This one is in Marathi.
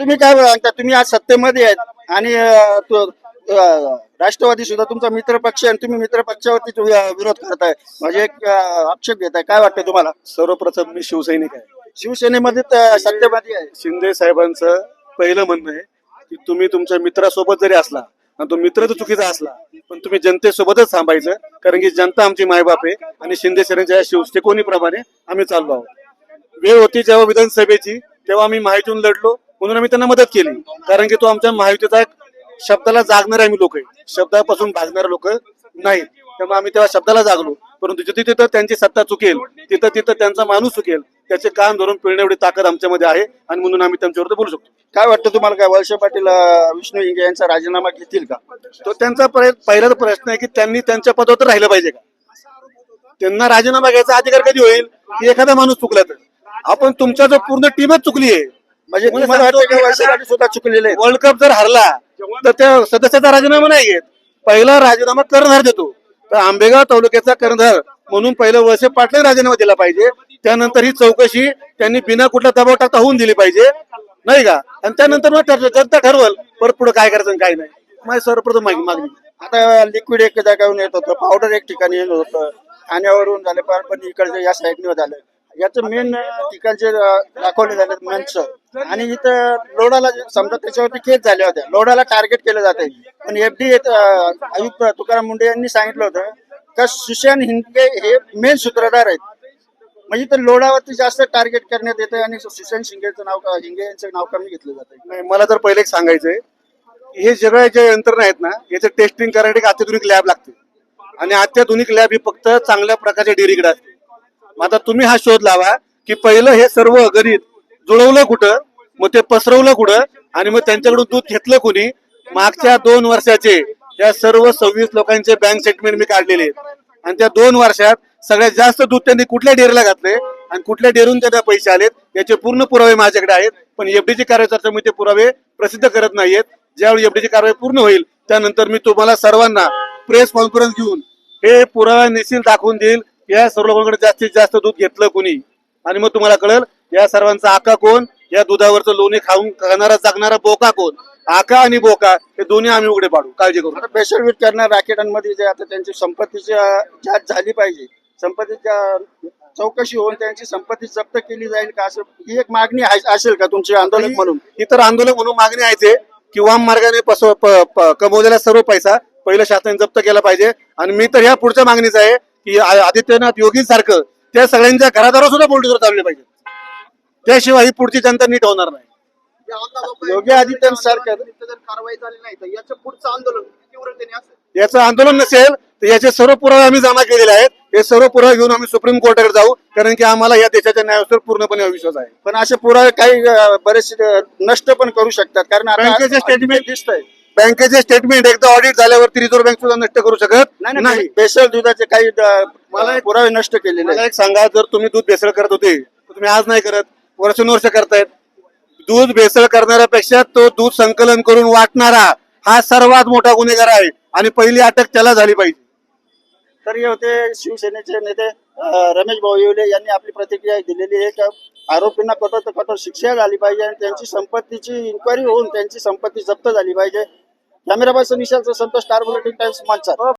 तुम्ही काय सांगता? तुम्ही आज सत्तेमध्ये आहेत आणि राष्ट्रवादी सुद्धा तुमचा मित्र पक्ष आहे आणि तुम्ही मित्र पक्षावरती विरोध करताय, म्हणजे एक आक्षेप घेताय. काय वाटतं तुम्हाला? सर्वप्रथम मी शिवसैनिक आहे. शिवसेनेमध्ये सत्तेमध्ये आहे. शिंदे साहेबांचं पहिलं म्हणणं आहे की तुम्ही तुमच्या मित्रासोबत जरी असला आणि तो मित्र जर चुकीचा असला पण तुम्ही जनतेसोबतच थांबायचं, कारण की जनता आमची मायबाप आहे आणि शिंदे सरांच्या शिवसेनेप्रमाणे आम्ही चाललो आहोत. वेळ होती जेव्हा विधानसभेची, तेव्हा आम्ही महायुतीतून लढलो म्हणून आम्ही त्यांना मदत केली, कारण की तो आमच्या महायुतीचा एक शब्दाला जागणारे आम्ही लोक आहे, शब्दापासून भागणारे लोक नाही. त्यामुळे आम्ही तेव्हा शब्दाला जागलो, परंतु जिथे तिथं त्यांची सत्ता चुकेल तिथं तिथं त्यांचा माणूस चुकेल त्याचे कान धरून पिळणे एवढी ताकद आमच्यामध्ये आहे आणि म्हणून आम्ही त्यांच्यावर बोलू शकतो. काय वाटतं तुम्हाला? काय वळसे पाटील विष्णू हिंगे यांचा राजीनामा घेतील का? तो त्यांचा पहिला प्रश्न आहे की त्यांनी त्यांच्या पदावर राहिलं पाहिजे का? त्यांना राजीनामा घ्यायचा अधिकार कधी होईल की एखादा माणूस चुकला तर. आपण तुमच्या जो पूर्ण टीमच चुकली आहे, म्हणजे तुम्हाला वाटतं की वळसे पाटील सुद्धा चुकलेले आहेत? वर्ल्ड कप जर हरला तर त्या सदस्याचा राजीनामा नाही घेत, पहिला राजीनामा कर्णधार देतो. तर आंबेगाव तालुक्याचा कर्णधार म्हणून पहिलं वळसे पाटील राजीनामा दिला पाहिजे, त्यानंतर ही चौकशी त्यांनी बिना कुठला दबाव टाकता होऊन दिली पाहिजे, नाही का? आणि त्यानंतर मग जनता ठरवल परत पुढे काय करायचं आणि काय नाही. माझी सर्वप्रथम मागणी. आता लिक्विड एक जागावरून येत होतं, पावडर एक ठिकाणी येत होतं, ठाण्यावरून झाले पण इकडचे या साईडने झालं. याचं मेन ठिकाणचे दाखवले झाले मंच, आणि इथं लोडाला समजा त्याच्यावरती केस झाल्या होत्या, लोडाला टार्गेट केलं जाते. पण एफडी आयुक्त तुकाराम मुंडे यांनी सांगितलं होतं का सुशांत हिंगे हे मेन सूत्रधार आहेत, म्हणजे तर लोडावरती जास्त टार्गेट करण्यात येतं आणि सुशांत हिंगे यांचं नाव कमी घेतलं जातं. नाही, मला तर पहिले एक सांगायचंय की हे सगळे जे यंत्रणा आहेत ना, याचं टेस्टिंग करण्यासाठी एक अत्याधुनिक लॅब लागते आणि अत्याधुनिक लॅब ही फक्त चांगल्या प्रकारच्या डेअरीकडे असते. मग आता तुम्ही हा शोध लावा की पहिलं हे सर्व गणित जुळवलं कुठं, मग ते पसरवलं कुठं, आणि मग त्यांच्याकडून दूध घेतलं कोणी. मागच्या 2 वर्षाचे या सर्व 26 लोकांचे बँक स्टेटमेंट मी काढलेले आहेत आणि त्या 2 वर्षात सगळ्यात जास्त दूध त्यांनी कुठल्या डेअरीला घातले आणि कुठल्या डेअरीहून त्यांना पैसे आलेत याचे पूर्ण पुरावे माझ्याकडे आहेत. पण एफडीची कारवाई मी ते पुरावे प्रसिद्ध करत नाहीयेत. ज्यावेळी एफडीची कारवाई पूर्ण होईल त्यानंतर मी तुम्हाला सर्वांना प्रेस कॉन्फरन्स घेऊन हे पुरावा निश्चित दाखवून देईल या सर्व लोकांकडे जास्तीत जास्त दूध घेतलं कोणी, आणि मग तुम्हाला कळेल या सर्वांचा आका कोण, या दुधावरचं लोणी खाऊन खाणारा जगणारा बोका कोण. आका आणि बोका हे दोन्ही आम्ही उघडे पाडू, काळजी करू. आता प्रेशर वीट करणार राकेटांमध्ये जे आता त्यांची संपत्तीची जांच झाली पाहिजे, संपत्तीच्या चौकशी होऊन त्यांची संपत्ती जप्त केली जाईल का, असं ही एक मागणी असेल का तुमची आंदोलक म्हणून? इतर आंदोलक म्हणून मागणी आहे की वाम मार्गाने कमवलेला सर्व पैसा पहिलं शासनाने जप्त केला पाहिजे. आणि मी तर ह्या पुढच्या मागणीच आहे की आदित्यनाथ योगी सारखं त्या सगळ्यांच्या घरादारावर सुद्धा बुलडोझर चालले पाहिजे, त्याशिवाय ही पुढची जनता नीट होणार नाही. योगी आदित्यनाथ सारखं कारवाई झाली नाही तर याचं पुढचं आंदोलन तीव्रतेने असेल. याचं आंदोलन नसेल तर याचे सर्व पुरावे आम्ही जमा केलेले आहेत. हे सर्व पुरावे घेऊन आम्ही सुप्रीम कोर्टाकडे जाऊ, कारण की आम्हाला या देशाच्या न्यायावर पूर्णपणे विश्वास आहे. पण असे पुरावे काही बरेचसे नष्ट पण करू शकतात, कारण बँकेचे स्टेटमेंट दिसतंय. बँकेचे स्टेटमेंट एकदा ऑडिट झाल्यावरती रिझर्व्ह बँक सुद्धा नष्ट करू शकत नाही. भेसळ दुधाचे काही मला पुरावे नष्ट केलेले. मला एक सांगा, जर तुम्ही दूध भेसळ करत होते तर तुम्ही आज नाही करत, वर्षानुवर्ष करतायत. दूध भेसळ करणाऱ्यापेक्षा तो दूध संकलन करून वाटणारा हा सर्वात मोठा गुन्हेगार आहे आणि पहिली अटक त्याला झाली पाहिजे. तर हे होते शिवसेनेचे नेते रमेश भाऊ येवले यांनी आपली प्रतिक्रिया दिलेली आहे की आरोपींना कठोर ते कठोर शिक्षा झाली पाहिजे आणि त्यांची संपत्तीची इन्क्वायरी होऊन त्यांची संपत्ती जप्त झाली पाहिजे. Camera person Vishal Santosh, Star Bulletin Times, Manchar.